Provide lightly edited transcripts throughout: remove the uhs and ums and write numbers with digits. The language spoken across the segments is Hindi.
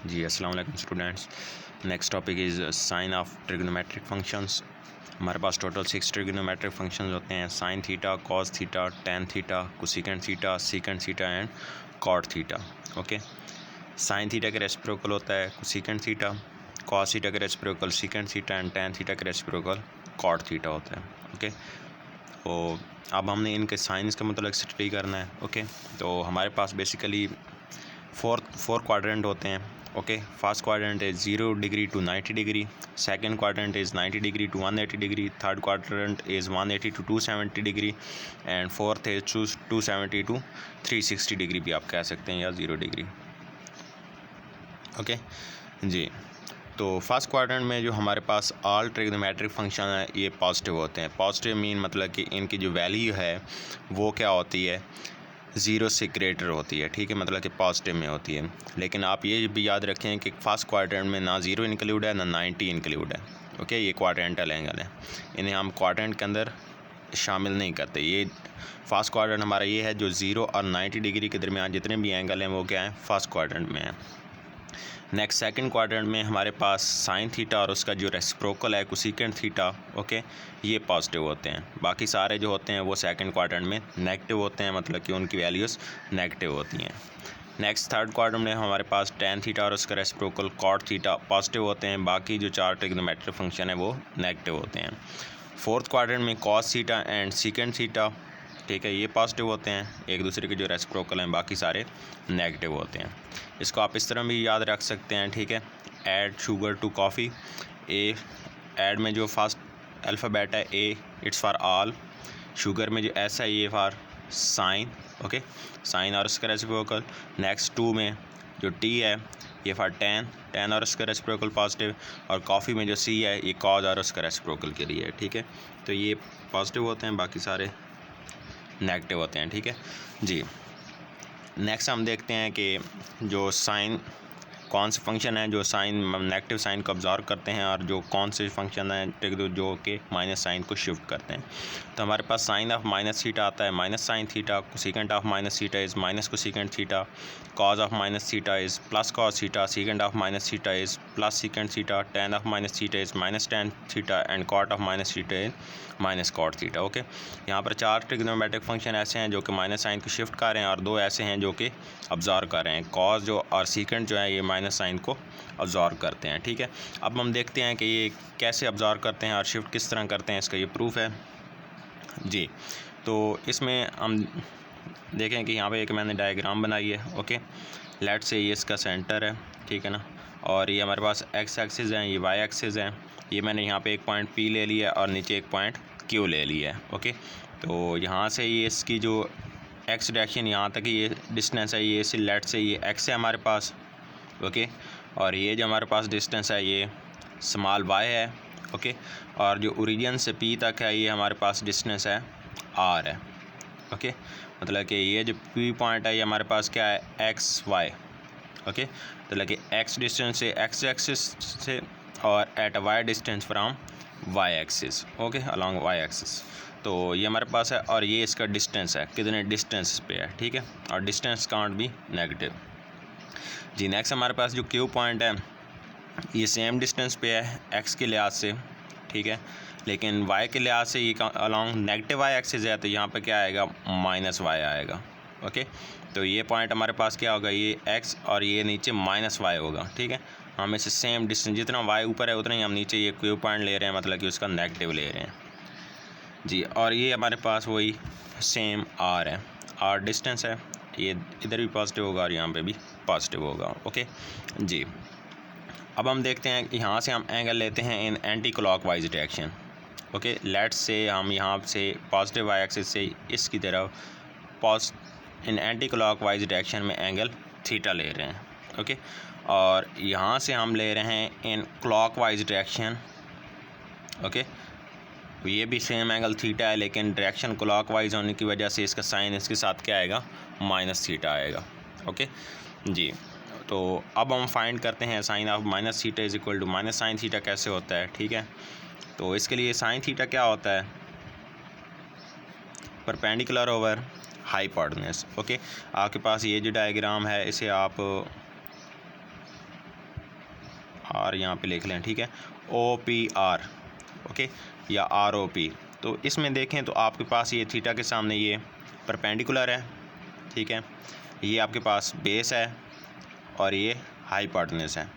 जी अस्सलाम वालेकुम students. Next topic is sine of trigonometric functions. हमारे पास टोटल 6 ट्रिग्नोमेट्रिक फंक्शंस होते हैं: sine theta, cos theta, tan theta, cosecant theta, secant theta and cot theta. Okay, sine theta के रेसिप्रोकल होता है कोसेकेंट थीटा, कॉस थीटा के reciprocal secant theta and tan theta के रेसिप्रोकल कॉट थीटा होता है। ओके, तो अब हमने इनके साइंस का मतलब स्टडी करना है। ओके, तो हमारे पास बेसिकली फोर क्वाड्रेंट होते हैं। Okay, first quadrant is 0 degree to 90 degree, second quadrant is 90 degree to 180 degree, third quadrant is 180 to 270 degree and fourth is 270 to 360 degree भी आप कह सकते हैं, या 0 डिग्री। ओके जी, तो फर्स्ट क्वाड्रेंट में जो हमारे पास ऑल ट्रिग्नोमेट्रिक फंक्शन है ये पॉजिटिव होते हैं। पॉजिटिव मीन मतलब कि इनकी जो वैल्यू है वो क्या होती है, 0 से ग्रेटर होती है। ठीक है, मतलब कि पॉजिटिव में होती है। लेकिन आप ये भी याद रखें कि फर्स्ट क्वाड्रेंट में ना 0 इंक्लूड है ना 90 इंक्लूड है। ओके, ये क्वाड्रेंटल एंगल है, इन्हें हम क्वाड्रेंट के अंदर शामिल नहीं करते। ये फर्स्ट क्वाड्रेंट हमारा ये है जो 0 और 90 डिग्री के दरमियान जितने भी एंगल हैं वो क्या है, फर्स्ट क्वाड्रेंट में है। नेक्स्ट सेकंड क्वाड्रेंट में हमारे पास साइन थीटा और उसका जो रेसिप्रोकल है कोसेकेंट थीटा, ओके, ये पॉजिटिव होते हैं। बाकी सारे जो होते हैं वो सेकंड क्वाड्रेंट में नेगेटिव होते हैं, मतलब कि उनकी वैल्यूज़ नेगेटिव होती हैं। नेक्स्ट थर्ड क्वाड्रेंट में हमारे पास टेन थीटा और उसका रेसिप्रोकल कॉट थीटा पॉजिटिव होते हैं। बाकी जो चार ट्रिग्नोमेट्रिक फंक्शन है वो नेगेटिव होते हैं। फोर्थ क्वाड्रेंट में cos theta and secant theta, ठीक है, ये पॉजिटिव होते हैं, एक दूसरे के जो रेसिप्रोकल हैं, बाकी सारे नेगेटिव होते हैं। इसको आप इस तरह भी याद रख सकते हैं। ठीक है, add sugar to coffee, A add में जो फर्स्ट अल्फ़ाबेट है A, it's for all. Sugar में जो एस है ये फॉर साइन, ओके, साइन और उसका रेसिप्रोकल। नेक्स्ट टू में जो टी है ये फॉर टेन, टेन और उसका रेसिप्रोकल पॉजिटिव। और कॉफ़ी में जो सी है ये कॉज और उसका रेसिप्रोकल के लिए है। ठीक है, तो ये पॉजिटिव होते हैं, बाकी सारे नेगेटिव होते हैं। ठीक है जी, नेक्स्ट हम देखते हैं कि जो साइन कौन से फंक्शन हैं जो साइन नेगेटिव साइन को ऑब्जर्व करते हैं और जो कौन से फंक्शन हैं जो कि माइनस साइन को शिफ्ट करते हैं। तो हमारे पास साइन ऑफ माइनस थीटा आता है minus sine theta, cosecant of minus theta is minus cosecant theta, cos of minus theta is plus cos theta, secant of minus theta is plus secant theta, tan of minus theta is minus tan theta and cot of minus theta is minus cot theta. Okay, यहाँ पर चार ट्रिग्नोमेट्रिक फंक्शन ऐसे हैं जो कि माइनस साइन को शिफ्ट कर रहे हैं और दो ऐसे हैं जो कि ऑब्जर्व कर रहे हैं। कॉज जो और सीकेंट जो है ये माइनस साइन को ऑब्जर्व करते हैं। ठीक है, अब हम देखते हैं कि ये कैसे ऑब्जर्व करते हैं और शिफ्ट किस तरह करते हैं, इसका ये प्रूफ है जी। तो इसमें हम देखें कि यहाँ पे एक मैंने डायग्राम बनाई है। ओके, लेट से ये इसका सेंटर है, ठीक है ना, और ये हमारे पास एक्स एक्सिस है, ये वाई एक्सिस है। ये मैंने यहाँ पे एक पॉइंट पी ले लिया और नीचे एक पॉइंट क्यू ले लिया है। ओके, तो यहाँ से ये इसकी जो एक्स डायरेक्शन यहाँ तक ये डिस्टेंस है, ये से लेट से ये एक्स है हमारे पास। ओके, और ये जो हमारे पास डिस्टेंस है ये स्मॉल वाई है। ओके, और जो ओरिजिन से पी तक है ये हमारे पास डिस्टेंस है आर है। ओके, मतलब कि ये जो पी पॉइंट है ये हमारे पास क्या है, एक्स वाई। ओके, तो लगे एक्स डिस्टेंस से एक्स एक्सिस से और at y distance from y axis. Okay, along y axis. तो ये हमारे पास है और ये इसका डिस्टेंस है, कितने डिस्टेंस पे है। ठीक है, और डिस्टेंस काउंट भी नेगेटिव जी। नेक्स्ट हमारे पास जो क्यू पॉइंट है ये सेम डिस्टेंस पे है एक्स के लिहाज से, ठीक है, लेकिन वाई के लिहाज से ये अलॉन्ग नेगेटिव वाई एक्सिस है, तो यहाँ पे क्या आएगा, माइनस वाई आएगा। ओके, तो ये पॉइंट हमारे पास क्या होगा, ये एक्स और ये नीचे माइनस वाई होगा। ठीक है, हम इसे सेम डिस्टेंस जितना वाई ऊपर है उतना ही हम नीचे ये क्यू पॉइंट ले रहे हैं, मतलब कि उसका नेगेटिव ले रहे हैं जी। और ये हमारे पास वही सेम आर है, आर डिस्टेंस है, ये इधर भी पॉजिटिव होगा और यहाँ पे भी पॉजिटिव होगा। ओके जी, अब हम देखते हैं कि यहाँ से हम एंगल लेते हैं in anticlockwise direction. Okay, let's say हम यहाँ से पॉजिटिव वाई एक्सिस से इसकी तरफ इन एंटी क्लॉकवाइज डायरेक्शन में एंगल थीटा ले रहे हैं। ओके, और यहाँ से हम ले रहे हैं इन क्लॉकवाइज डायरेक्शन। ओके, ये भी सेम एंगल थीटा है, लेकिन डायरेक्शन क्लॉकवाइज होने की वजह से इसका साइन इसके साथ क्या आएगा, माइनस थीटा आएगा। ओके जी, तो अब हम फाइंड करते हैं sine of minus theta is equal to minus sine theta कैसे होता है। ठीक है, तो इसके लिए साइन थीटा क्या होता है, परपेंडिकुलर ओवर हाइपोटेन्यूज। ओके, आपके पास ये जो डायग्राम है इसे आप आर यहाँ पे लिख लें, ठीक है, OPR, ओके, या ROP। तो इसमें देखें तो आपके पास ये थीटा के सामने ये परपेंडिकुलर है, ठीक है, ये आपके पास बेस है और ये हाइपोटेनस है,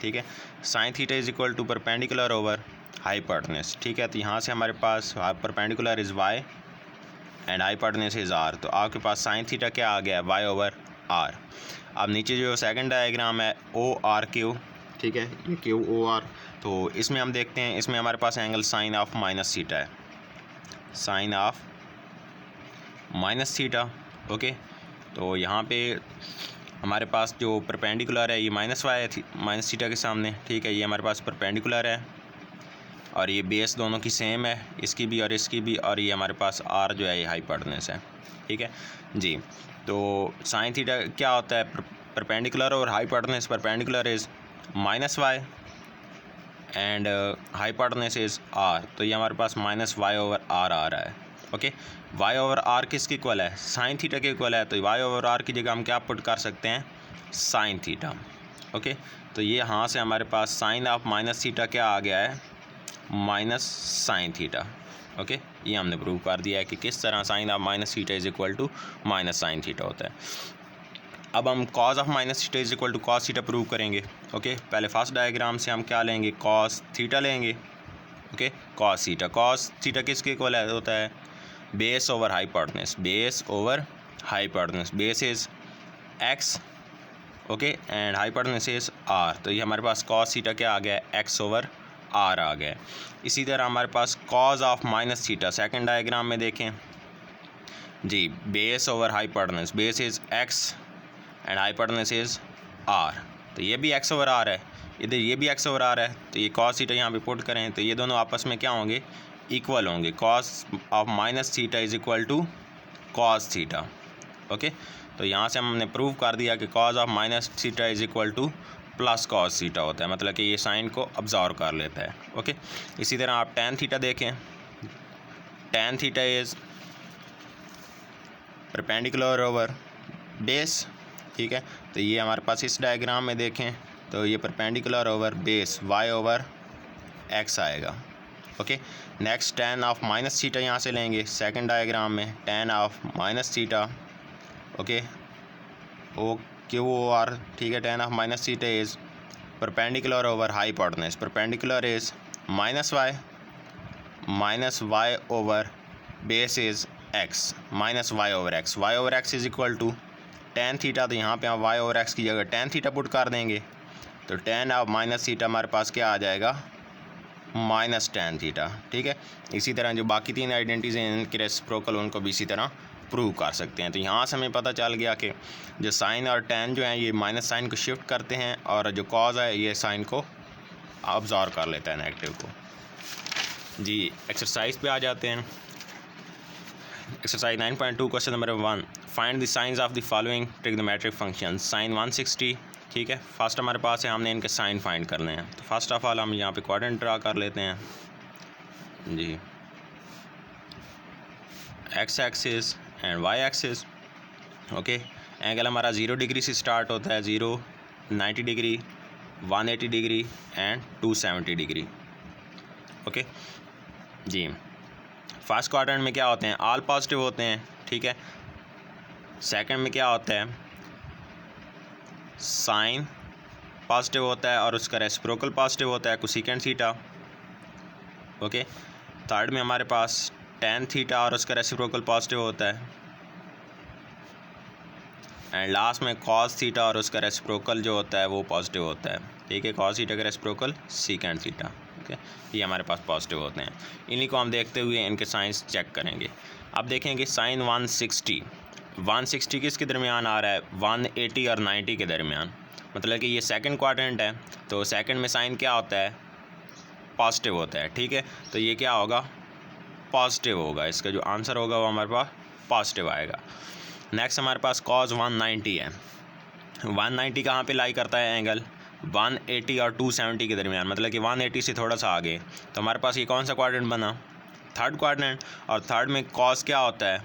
ठीक है। Sine theta is equal to perpendicular over hypotenuse, ठीक है। तो यहाँ से हमारे पास perpendicular is y and hypotenuse is r, तो आपके पास साइन थीटा क्या आ गया है, y ओवर r। अब नीचे जो सेकंड डायग्राम है ORQ, ठीक है, ये QOR, तो इसमें हम देखते हैं, इसमें हमारे पास angle sine of minus theta है, sine of minus theta, okay. तो यहाँ पे हमारे पास जो परपेंडिकुलर है ये माइनस वाई है माइनस थीटा के सामने, ठीक है, ये हमारे पास परपेंडिकुलर है और ये बेस दोनों की सेम है, इसकी भी और इसकी भी, और ये हमारे पास r जो है ये हाइपोटेनस है, ठीक है जी। तो साइन थीटा क्या होता है, परपेंडिकुलर और hypotenuse, perpendicular is minus y and hypotenuse is r, तो ये हमारे पास माइनस वाई ओवर r आ रहा है, ओके। y ओवर r किसके इक्वल है, साइन थीटा के इक्वल है, तो y ओवर r की जगह हम क्या पुट कर सकते हैं, साइन थीटा, ओके। तो ये यहाँ से हमारे पास साइन ऑफ माइनस थीटा क्या आ गया है, माइनस साइन थीटा, ओके। ये हमने प्रूव कर दिया है कि किस तरह sine of minus theta is equal to minus sine theta होता है। अब हम cos of minus theta is equal to cos theta prove करेंगे, ओके। पहले फर्स्ट डायग्राम से हम क्या लेंगे, कॉस थीटा लेंगे, ओके, कॉस थीटा किसके इक्वल होता है, base over hypotenuse, base over hypotenuse, base is x, okay, and hypotenuse is r, तो ये हमारे पास कॉस थीटा क्या आ गया है, x ओवर r आ गया है। इसी तरह हमारे पास cos of minus theta, second diagram में देखें जी, base over hypotenuse, base is x and hypotenuse is r, तो ये भी x ओवर r है, इधर ये भी x ओवर r है, तो ये कॉस थीटा यहाँ पे पुट करें तो ये दोनों आपस में क्या होंगे, इक्वल होंगे। Cos of minus theta is equal to cos theta, okay. तो यहाँ से हमने प्रूव कर दिया कि cos of minus theta is equal to plus cos theta होता है, मतलब कि ये साइन को अब्जॉर्व कर लेता है, ओके। इसी तरह आप टैन थीटा देखें, tan theta is perpendicular over base, ठीक है। तो ये हमारे पास इस डायग्राम में देखें तो ये perpendicular over base y over x आएगा, okay. Next tan of minus theta यहाँ से लेंगे, सेकंड डायग्राम में tan of minus theta, okay, OQOR, ठीक है। Tan of minus theta is perpendicular over hypotenuse, perpendicular is minus y over base is x, minus y over x is equal to tan theta, तो यहाँ पे हम y ओवर x की जगह टैन थीटा पुट कर देंगे, तो टैन ऑफ माइनस थीटा हमारे पास क्या आ जाएगा, माइनस टैन थीटा, ठीक है। इसी तरह जो बाकी तीन आइडेंटिटीज़ हैं इनके रेसिप्रोकल उनको भी इसी तरह प्रूव कर सकते हैं। तो यहाँ से हमें पता चल गया कि जो साइन और टैन जो हैं ये माइनस साइन को शिफ्ट करते हैं और जो कॉज है ये साइन को ऑब्जॉर्व कर लेता है, नेगेटिव को जी। एक्सरसाइज पे आ जाते हैं। Exercise 9.2 question number 1, find the sines of the following trigonometric function, sine 160, ठीक है। फर्स्ट हमारे पास है, हमने इनके साइन फाइंड करने हैं। तो फर्स्ट ऑफ ऑल हम यहाँ पे क्वाड्रेंट ड्रा कर लेते हैं जी, x axis and y axis, okay. Angle हमारा 0 डिग्री से स्टार्ट होता है, 0, 90 degree, 180 degree and 270 degree, okay जी। फर्स्ट क्वाड्रेंट में क्या होते हैं, ऑल पॉजिटिव होते हैं, ठीक है। सेकंड में क्या होता है, साइन पॉजिटिव होता है और उसका रेसिप्रोकल पॉजिटिव होता है, कोसेकेंट थीटा, ओके। थर्ड में हमारे पास टैन थीटा और उसका रेसिप्रोकल पॉजिटिव होता है, एंड लास्ट में कॉस थीटा और उसका रेसिप्रोकल जो होता है वो पॉजिटिव होता है, ठीक है। कॉस थीटा का रेसिप्रोकल सीकेंट थीटा, ओके। ये हमारे पास पॉजिटिव होते हैं। इन्हीं को हम देखते हुए इनके साइंस चेक करेंगे। अब देखेंगे साइन 160 किसके दरमियान आ रहा है, 180 और 90 के दरमियान, मतलब कि ये सेकंड क्वाड्रेंट है, तो सेकंड में साइन क्या होता है, पॉजिटिव होता है, ठीक है। तो ये क्या होगा, पॉजिटिव होगा, इसका जो आंसर होगा वो हमारे पास पॉजिटिव आएगा। नेक्स्ट हमारे पास कॉस 190 है, 190 कहाँ पे लाई करता है एंगल, 180 और 270 के दरमियान, मतलब कि 180 से थोड़ा सा आगे। तो हमारे पास ये कौन सा क्वाड्रेंट बना, थर्ड क्वाड्रेंट, और थर्ड में कॉस क्या होता है,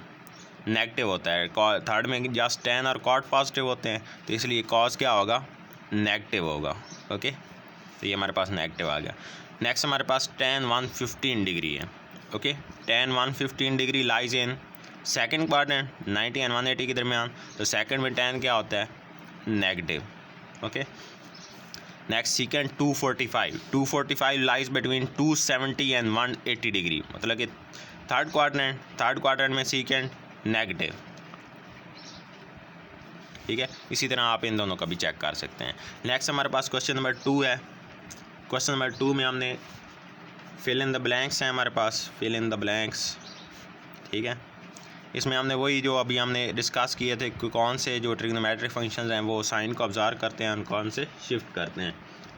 नेगेटिव होता है। थर्ड में जस्ट टैन और कॉट पॉजिटिव होते हैं, तो इसलिए कॉस क्या होगा, नेगेटिव होगा, ओके तो ये हमारे पास नेगेटिव आ गया। नेक्स्ट हमारे पास tan 115 डिग्री है। Okay, tan 115 degree lies in second quadrant 90 and 180 के दरमियान। तो सेकंड में tan क्या होता है? Negative. Okay, next second 245 lies between 270 and 180 degree, मतलब कि थर्ड क्वाड्रेंट में सेकंड नेगेटिव। ठीक है, इसी तरह आप इन दोनों का भी चेक कर सकते हैं। नेक्स्ट हमारे पास क्वेश्चन नंबर 2 है। क्वेश्चन नंबर 2 में हमने फिल इन द ब्लैंक्स हैं हमारे पास, फिल इन द ब्लैंक्स। ठीक है, इसमें हमने वही जो अभी हमने डिस्कस किए थे कि कौन से जो ट्रिग्नोमेट्रिक फंक्शंस हैं वो साइन को ऑब्जर्व करते हैं और कौन से शिफ्ट करते हैं।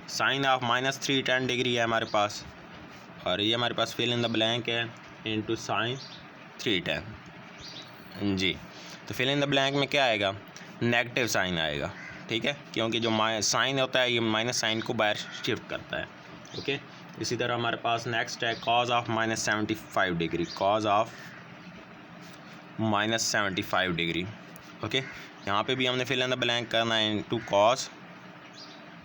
साइन ऑफ -310 डिग्री है हमारे पास, और ये हमारे पास फिल इन द ब्लैंक है इनटू साइन 310 जी। तो फिल इन द ब्लैंक में क्या आएगा? नेगेटिव साइन आएगा। ठीक है, क्योंकि जो साइन होता है ये माइनस साइन को बाहर शिफ्ट करता है। ओके, इसी तरह हमारे पास नेक्स्ट है cause of -75 degree, cause of -75 degree. Okay, यहाँ पे भी हमने फिल इन द ब्लैंक करना है इनटू कॉस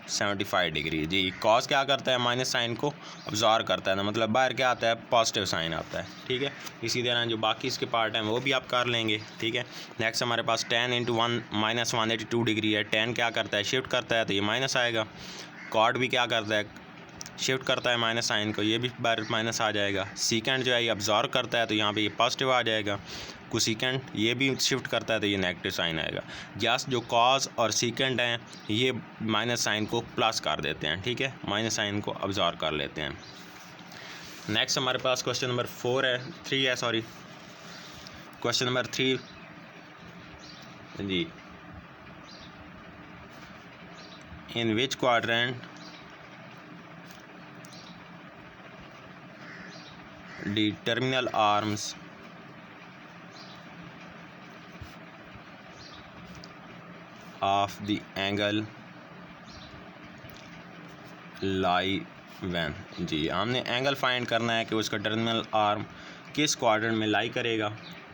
75 डिग्री जी। कॉस क्या करता है? माइनस साइन को ऑब्जर्व करता है ना, मतलब बाहर क्या आता है? पॉजिटिव साइन आता है। ठीक है, इसी तरह जो बाकी इसके पार्ट हैं वो भी आप कर लेंगे। ठीक है, नेक्स्ट हमारे पास tan इंटू 1 -182 डिग्री है। tan क्या करता है? शिफ्ट करता है, तो ये माइनस आएगा। कॉट भी क्या करता है? शिफ्ट करता है माइनस साइन को, ये भी बाहर माइनस आ जाएगा। सीकेंड जो है ये ऑब्जर्व करता है, तो यहाँ पे ये पॉजिटिव आ जाएगा। कोसेकेंड ये भी शिफ्ट करता है, तो ये नेगेटिव साइन आएगा। जस्ट जो कॉस और सीकेंड हैं ये माइनस साइन को प्लस कर देते हैं। ठीक है, माइनस साइन को ऑब्जर्व कर लेते हैं। नेक्स्ट हमारे पास क्वेश्चन नंबर 3 है सॉरी, क्वेश्चन नंबर 3 जी। In which quadrant the terminal arms of the angle lie when जी, हमने एंगल फाइंड करना है कि उसका टर्मिनल आर्म किस क्वाड्रेंट में लाई करेगा।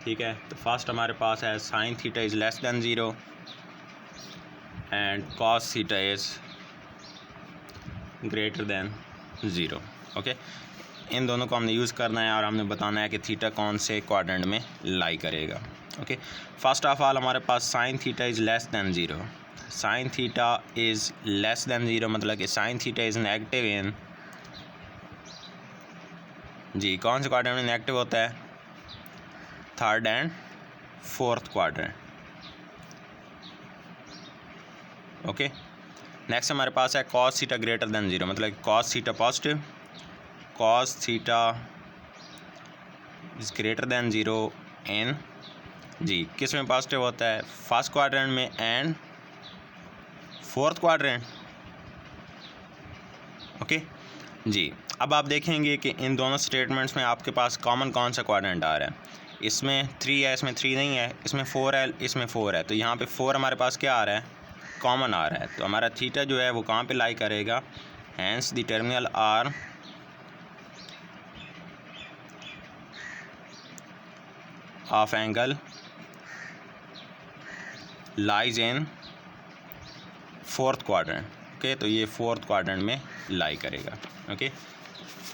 ठीक है, तो फर्स्ट हमारे पास है sine theta is less than 0 and cos theta is greater than 0। Okay, इन दोनों को हमने यूज़ करना है और हमने बताना है कि थीटा कौन से क्वाड्रेंट में लाई करेगा। ओके, फर्स्ट ऑफ ऑल हमारे पास sine theta is less than 0, sine theta is less than 0 मतलब कि sine theta is negative in जी, कौन से क्वाड्रेंट में नेगेटिव होता है? Third and fourth quadrant. Okay, next हमारे पास है कॉस थीटा ग्रेटर दैन 0 मतलब कि cos theta positive, cos theta is greater than 0 इन जी, किस में पॉजिटिव होता है? फर्स्ट क्वाड्रेंट में एंड फोर्थ क्वाड्रेंट। ओके जी, अब आप देखेंगे कि इन दोनों स्टेटमेंट्स में आपके पास कॉमन कौन सा क्वाड्रेंट आ रहा है। इसमें 3 है, इसमें 3 नहीं है, इसमें 4 है, इसमें 4 है, तो यहाँ पे 4 हमारे पास क्या आ रहा है? कॉमन आ रहा है। तो हमारा थीटा जो है वो कहाँ पे लाई करेगा? Hence the terminal arm of angle lies in fourth quadrant. Okay, तो ये फोर्थ क्वाड्रेंट में लाई करेगा। ओके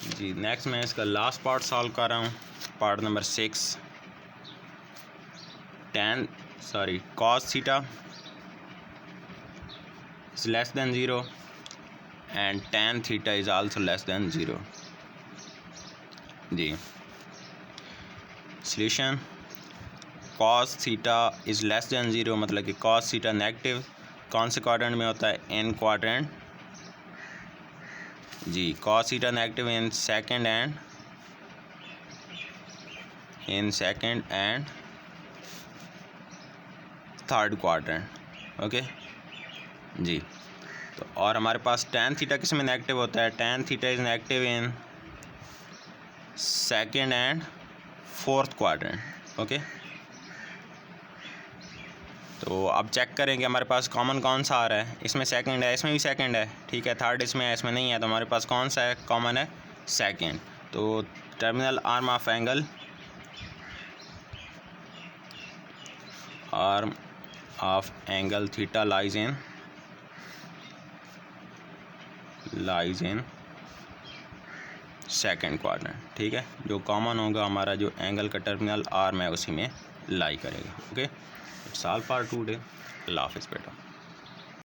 जी, नेक्स्ट मैं इसका लास्ट पार्ट सॉल्व कर रहा हूँ, part number 6। Cos theta is less than 0 and tan theta is also less than 0 जी। Solution, cos theta is less than 0 मतलब कि कॉस थीटा नेगेटिव कौन से क्वाड्रेंट में होता है? इन क्वाड्रेंट जी। Cos theta negative in second and third quadrant. Okay जी, तो और हमारे पास tan थीटा किस में नेगेटिव होता है? tan theta is negative in second and fourth quadrant. Okay, तो अब चेक करेंगे हमारे पास कॉमन कौन सा आ रहा है। इसमें सेकंड है, इसमें भी सेकंड है। ठीक है, थर्ड इसमें है, इसमें नहीं है, तो हमारे पास कौन सा है? कॉमन है सेकंड। तो terminal arm of angle theta lies lies in second quadrant. ठीक है, जो कॉमन होगा हमारा जो एंगल का टर्मिनल आर में उसी में लाई करेगा। Okay, it's all for today. Allah हाफिज़ बेटा।